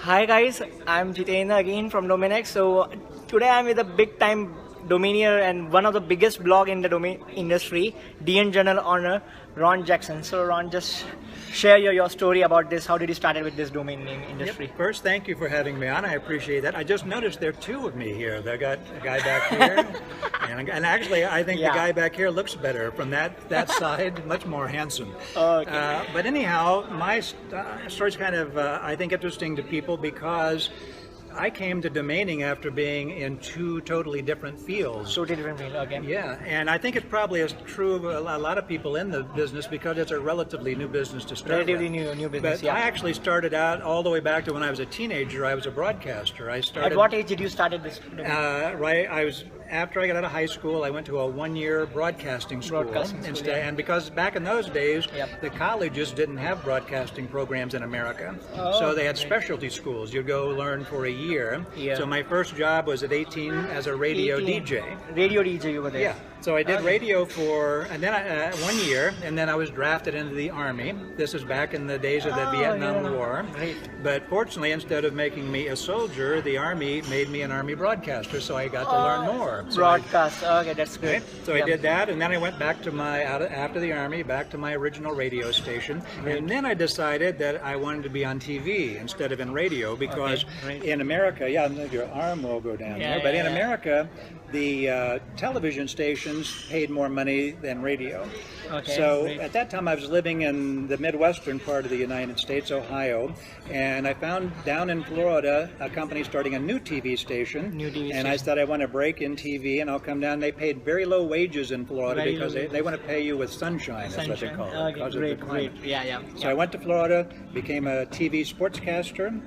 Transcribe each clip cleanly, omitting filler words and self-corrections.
Hi guys, I'm Jitendra again from DomainX. So today I'm with a big time domainer and one of the biggest blog in the domain industry, DNjournal owner, Ron Jackson. So Ron, just share your story about this. How did you start with this domain name industry? Yep. First, thank you for having me on. I appreciate that. I just noticed there are two of me here. They got a guy back here, and actually, I think the guy back here looks better from that side, much more handsome. Okay. But anyhow, my story's kind of, I think, interesting to people because I came to domaining after being in two totally different fields. Totally different field, okay. Yeah, and I think it probably is true of a lot of people in the business because it's a relatively new business to start Relatively with. new business, But I actually started out all the way back to when I was a teenager. I was a broadcaster. I started. At what age did you started this? After I got out of high school, I went to a one-year broadcasting school. And because back in those days, the colleges didn't have broadcasting programs in America. So they had specialty schools. You'd go learn for a year. So my first job was at 18 as a radio DJ. Radio DJ, you were there? Yeah. So I did radio for 1 year, and then I was drafted into the Army. This is back in the days of the Vietnam War. Right. But fortunately, instead of making me a soldier, the Army made me an Army broadcaster, so I got to learn more. So Broadcast, okay, that's good. So I did that, and then I went back to after the Army, back to my original radio station. And then I decided that I wanted to be on TV instead of in radio because in America, your arm will go down there, but in America, the television stations paid more money than radio. So at that time I was living in the Midwestern part of the United States, Ohio, and I found down in Florida a company starting a new TV station. I said I want to break in TV and I'll come down. They paid very low wages in Florida because they want to pay you with sunshine, is what they call it. Because of the climate. So I went to Florida, became a TV sportscaster.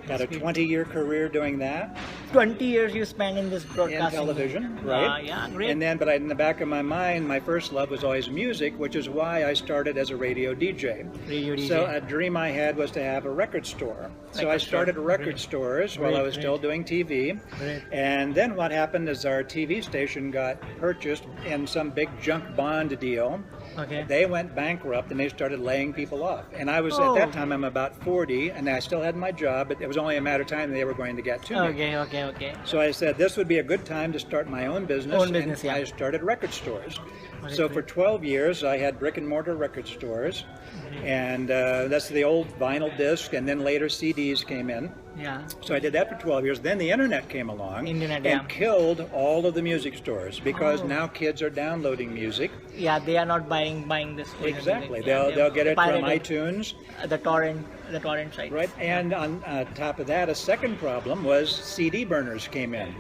Got a 20-year career doing that. 20 years you spent in this broadcasting. In television, right? And then, but in the back of my mind, my first love was always music, which is why I started as a radio DJ. So a dream I had was to have a record store. So I started record stores while I was still doing TV. And then what happened is our TV station got purchased in some big junk bond deal. They went bankrupt and they started laying people off. And I was, at that time, I'm about 40, and I still had my job, but it was only a matter of time they were going to get to me. So I said, this would be a good time to start my own business. I started record stores. So for 12 years, I had brick and mortar record stores. And that's the old vinyl disc, and then later CDs came in. So I did that for 12 years. Then the internet came along and killed all of the music stores because now kids are downloading music. They are not buying this. Exactly. They'll get it from iTunes. The torrent site. Right. And on top of that, a second problem was CD burners came in.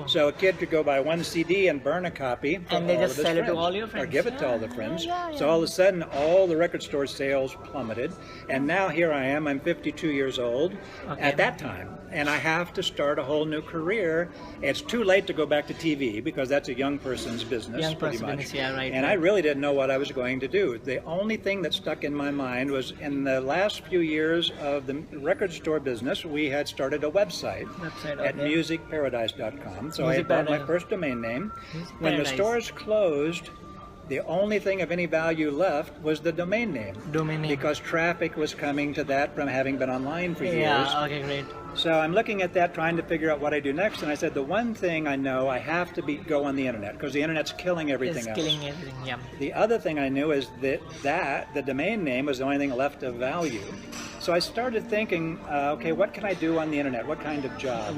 So a kid could go buy one CD and burn a copy for and they all just of his sell friends, it to all your friends. or give it to all the friends. So all of a sudden, all the record store sales plummeted. And now here I am. I'm 52 years old at that time. And I have to start a whole new career. It's too late to go back to TV because that's a young person's business, pretty much. And I really didn't know what I was going to do. The only thing that stuck in my mind was in the last few years of the record store business, we had started a website at musicparadise.com. So I bought my first domain name. When the stores closed, the only thing of any value left was the domain name. Because traffic was coming to that from having been online for years. So I'm looking at that, trying to figure out what I do next, and I said the one thing I know, I have to go on the internet because the internet's killing everything else. The other thing I knew is that the domain name was the only thing left of value. So I started thinking, okay, what can I do on the internet? What kind of job?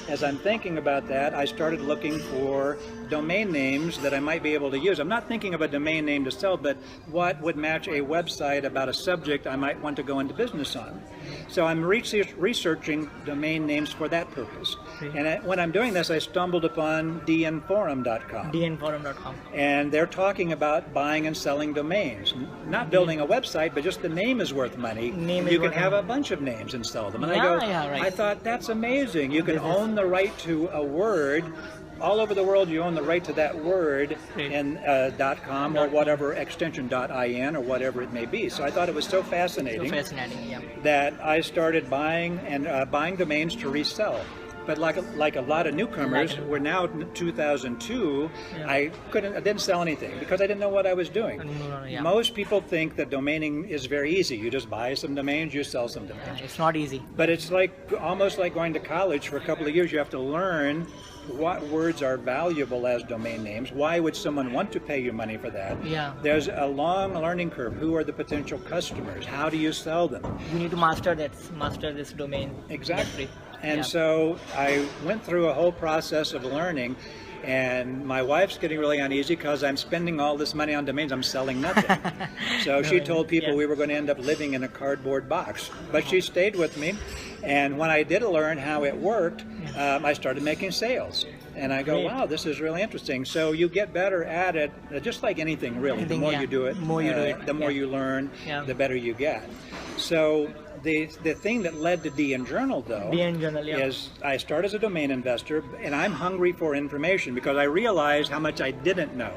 As I'm thinking about that, I started looking for domain names that I might be able to use. I'm not thinking of a domain name to sell, but what would match a website about a subject I might want to go into business on. So I'm researching domain names for that purpose. And when I'm doing this, I stumbled upon DNforum.com. And they're talking about buying and selling domains. Not building a website, but just the name is worth money. You can have a bunch of names and sell them. And I thought, that's amazing. You can own the right to a word. All over the world, you own the right to that word in .com or whatever extension .in or whatever it may be. So I thought it was so fascinating, that I started buying domains to resell. But like a lot of newcomers, we're now in 2002. I didn't sell anything because I didn't know what I was doing. Most people think that domaining is very easy. You just buy some domains, you sell some domains. It's not easy. But it's like almost like going to college for a couple of years. You have to learn what words are valuable as domain names. Why would someone want to pay you money for that? Yeah. There's a long learning curve. Who are the potential customers? How do you sell them? You need to master this domain. Exactly. And so I went through a whole process of learning, and my wife's getting really uneasy because I'm spending all this money on domains. I'm selling nothing. So she told people we were going to end up living in a cardboard box. But she stayed with me. And when I did learn how it worked, I started making sales. And I go, wow, this is really interesting. So you get better at it, just like anything really. The more you do it, the more you learn, the better you get. So the thing that led to DNjournal, though, is I started as a domain investor, and I'm hungry for information because I realized how much I didn't know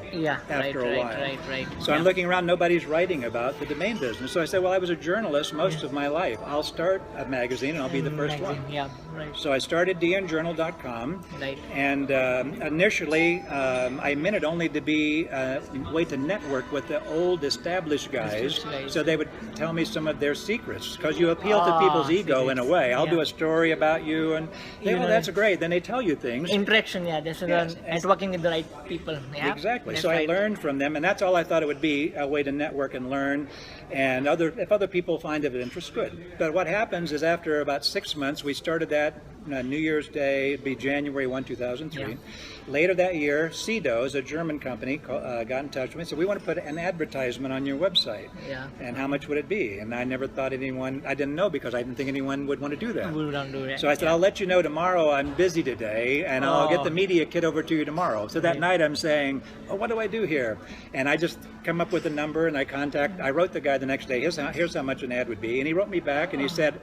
after a while. So I'm looking around, nobody's writing about the domain business. So I said, well, I was a journalist most of my life. I'll start a magazine, and I'll be the first one. So I started DNjournal.com, and initially I meant it only to be a way to network with the old established guys, so they would tell me some of their secrets, because you appeal to people's ego in a way. I'll do a story about you, and they, well, that's great. Then they tell you things. Interaction, this is networking with the right people. Exactly. So I learned from them, and that's all I thought it would be, a way to network and learn. And if other people find it of interest, good. But what happens is after about 6 months, we started that New Year's Day, it'd be January 1, 2003. Later that year, CDO's, a German company, got in touch with me and said, we want to put an advertisement on your website. And how much would it be? And I never thought anyone, I didn't know because I didn't think anyone would want to do that. So I said, I'll let you know tomorrow. I'm busy today, and I'll get the media kit over to you tomorrow. So that night I'm saying, oh, what do I do here? And I just come up with a number, and I wrote the guy the next day, here's how much an ad would be. And he wrote me back, and he said,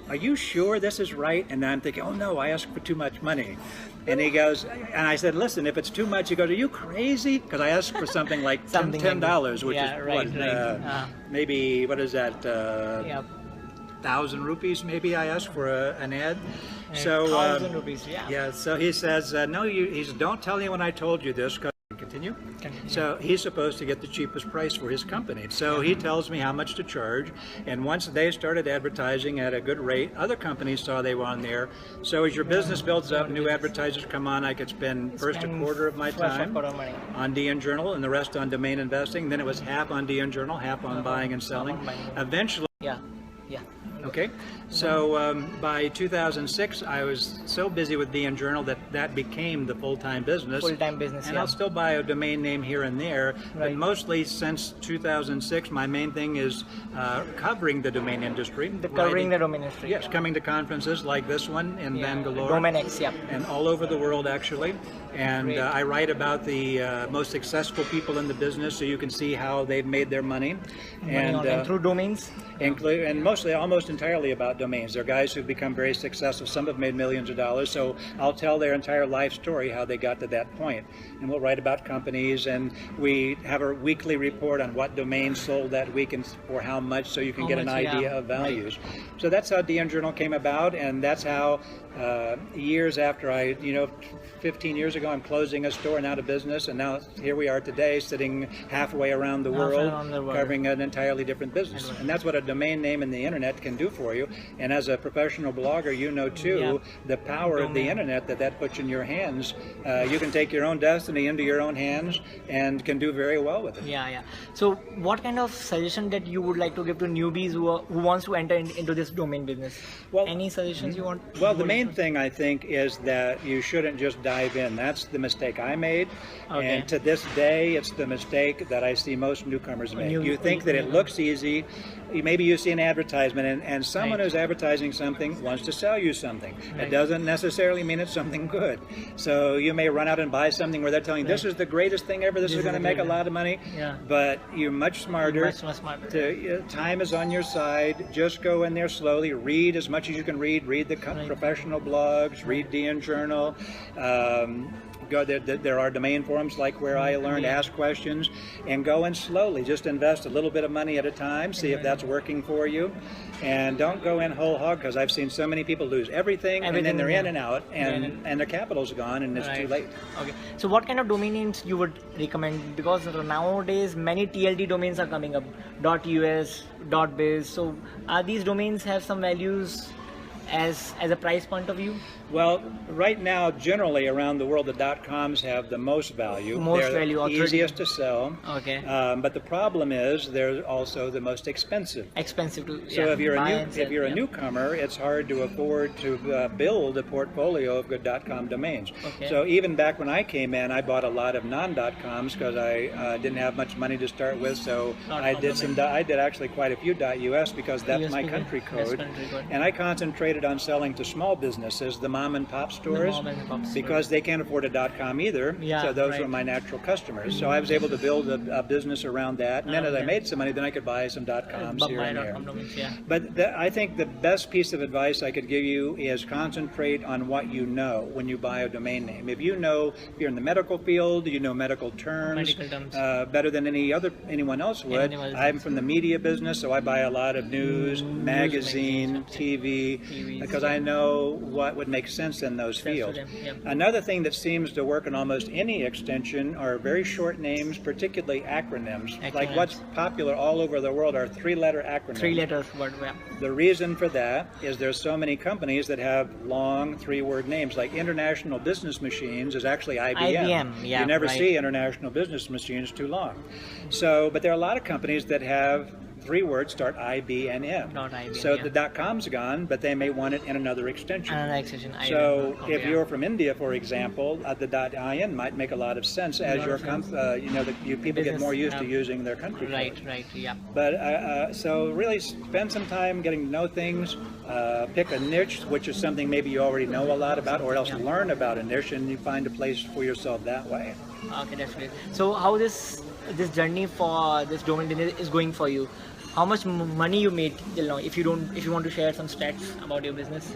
are you sure this is right? And I'm thinking, oh no, I asked for too much money. And he goes, and I said, listen, if it's too much, he goes, are you crazy? Because I asked for something like $10, which is maybe, what is that, 1,000 rupees maybe I asked for an ad. So 1,000 rupees, so he says, no, don't tell anyone I told you this. Continue. So he's supposed to get the cheapest price for his company. So he tells me how much to charge, and once they started advertising at a good rate, other companies saw they were on there. So as your business builds up, new advertisers come on, I could spend first a quarter of my time on DNjournal and the rest on domain investing. Then it was half on DNjournal, half on buying and selling. Eventually, okay, so by 2006, I was so busy with DNjournal that became the full-time business. And I'll still buy a domain name here and there, but mostly since 2006, my main thing is covering the domain industry. Covering the domain industry. Yes, coming to conferences like this one in Bangalore. DomainX, and all over the world, actually. And I write about the most successful people in the business, so you can see how they've made their money. And through domains? And mostly, almost entirely about domains. They're guys who've become very successful. Some have made millions of dollars. So I'll tell their entire life story, how they got to that point. And we'll write about companies, and we have a weekly report on what domains sold that week and for how much, so you can get an idea of values. So that's how DNjournal came about, and that's how years after 15 years ago, I'm closing a store and out of business, and now here we are today, sitting halfway around the world, covering an entirely different business. And that's what a domain name in the internet can do for you. And as a professional blogger, you know too, the power of the internet that puts in your hands. You can take your own destiny into your own hands and can do very well with it. So what kind of suggestion that you would like to give to newbies who wants to enter into this domain business? Well, any suggestions you want? Well, the main thing I think is that you shouldn't just dive in. That's the mistake I made, and to this day it's the mistake that I see most newcomers make. You think that it looks easy. Maybe you see an advertisement, and someone who's advertising something wants to sell you something. It doesn't necessarily mean it's something good. So you may run out and buy something where they're telling you, this is the greatest thing ever, this is going to make a lot of money, but you're much smarter. Time is on your side. Just go in there slowly, read as much as you can read the professional blogs, read DNjournal, Go there are domain forums like where I learned, ask questions, and go in slowly. Just invest a little bit of money at a time, see if that's working for you, and don't go in whole hog, because I've seen so many people lose everything and then they're in and out, and their capital's gone, and it's too late. Okay. So what kind of domain names you would recommend? Because nowadays many TLD domains are coming up, .us, .biz. So are these domains have some values as a price point of view? Well, right now, generally around the world, the .coms have the most value. They're easiest to sell. Okay. But the problem is they're also the most expensive. Expensive to So if you're a newcomer, it's hard to afford to build a portfolio of good .com domains. Okay. So even back when I came in, I bought a lot of non.coms because I didn't have much money to start with. So I did actually quite a few .us because that's my country code. And I concentrated on selling to small businesses, the mom and pop stores, because they can't afford a .com either. So those were my natural customers. So I was able to build a business around that. And then as I made some money, then I could buy some .coms here and there. But I think the best piece of advice I could give you is concentrate on what you know when you buy a domain name. If you're in the medical field, you know medical terms better than anyone else would. I'm from the media business, so I buy a lot of news, magazine, TV, because I know what would make sense in those fields. Another thing that seems to work in almost any extension are very short names, particularly acronyms. Like what's popular all over the world are three-letter acronyms. 3 letters. The reason for that is there's so many companies that have long three-word names. Like International Business Machines is actually IBM. You never see International Business Machines too long. So, but there are a lot of companies that have 3 words start IBM. So the .com's gone, but they may want it in another extension. So if you're from India, for example, the .in might make a lot of sense as your people get more used to using their country code. But so really spend some time getting to know things. Pick a niche, which is something maybe you already know a lot about, or else learn about a niche, and you find a place for yourself that way. Okay, definitely. So how this journey for this domain is going for you? How much money you made till now? If you want to share some stats about your business.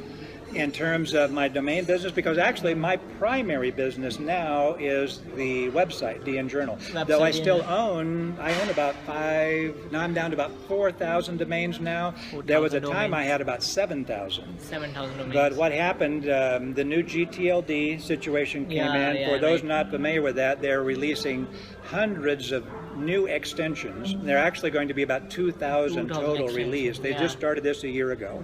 In terms of my domain business, because actually my primary business now is the website, DNjournal. Though I still own about 5, now I'm down to about 4,000 domains now. There was a time I had about 7,000. 7,000 domains. But what happened, the new GTLD situation came in. For those not familiar with that, they're releasing hundreds of new extensions. They're actually going to be about 2,000 total released. They just started this a year ago.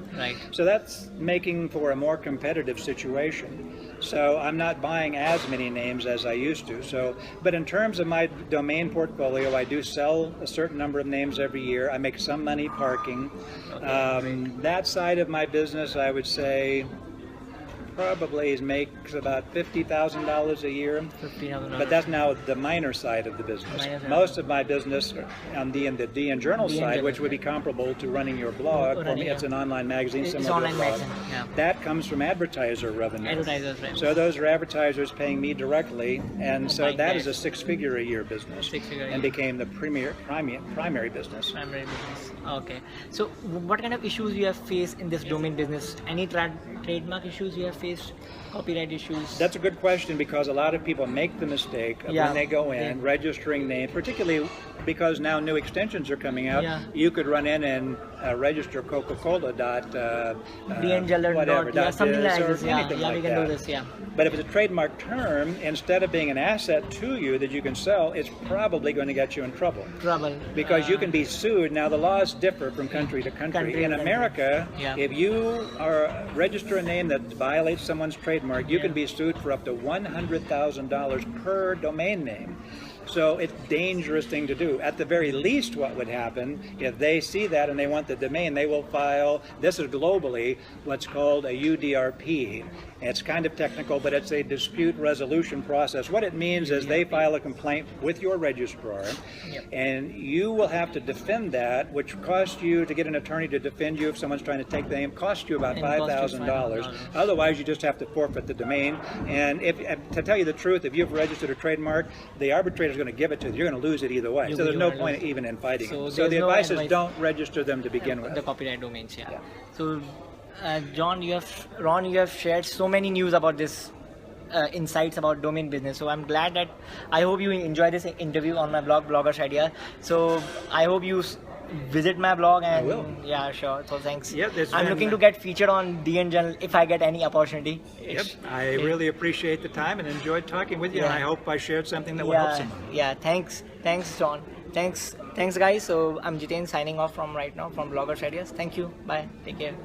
So that's making for a more competitive situation. So I'm not buying as many names as I used to. So, but in terms of my domain portfolio, I do sell a certain number of names every year. I make some money parking. That side of my business, I would say, probably makes about $50,000 a year. But that's now the minor side of the business. Most of my business on the DNjournal side, which would be comparable to running your blog. For me, it's an online magazine, similar to a blog. That comes from advertiser revenue. So those are advertisers paying me directly, and so that is a 6-figure a year business, and became the primary business. Okay. So what kind of issues you have faced in this domain business? Any trademark issues you have faced? Copyright issues? That's a good question, because a lot of people make the mistake of when they go in registering names, particularly because now new extensions are coming out. You could run in and register Coca-Cola DNjournal something like this. We can do this. But if it's a trademark term, instead of being an asset to you that you can sell, it's probably going to get you in trouble. Because you can be sued. Now the laws differ from country to country. In America, if you register a name that violates someone's trademark, you can be sued for up to $100,000 per domain name. So it's a dangerous thing to do. At the very least, what would happen, if they see that and they want the domain, they will file, this is globally, what's called a UDRP. It's kind of technical, but it's a dispute resolution process. What it means is they file a complaint with your registrar, and you will have to defend that, which costs you, to get an attorney to defend you if someone's trying to take the name, costs you about $5,000. Otherwise, you just have to forfeit the domain. And to tell you the truth, if you've registered a trademark, the arbitrator is going to give it to you. You're going to lose it either way. So there's no point even in fighting it. So the advice is don't register them to begin with. The copyright domains, So Ron, you have shared so many news about this insights about domain business. So I'm glad that I hope you enjoy this interview on my blog, Bloggers Idea. So I hope you visit my blog, and I will. Yeah, sure. So thanks. Yep, I'm looking to get featured on DNjournal if I get any opportunity. Yep, I really appreciate the time and enjoyed talking with you, and I hope I shared something that will help someone. Yeah, thanks, John. Thanks guys. So I'm Jiten signing off from right now from Bloggers Ideas. Thank you. Bye. Take care.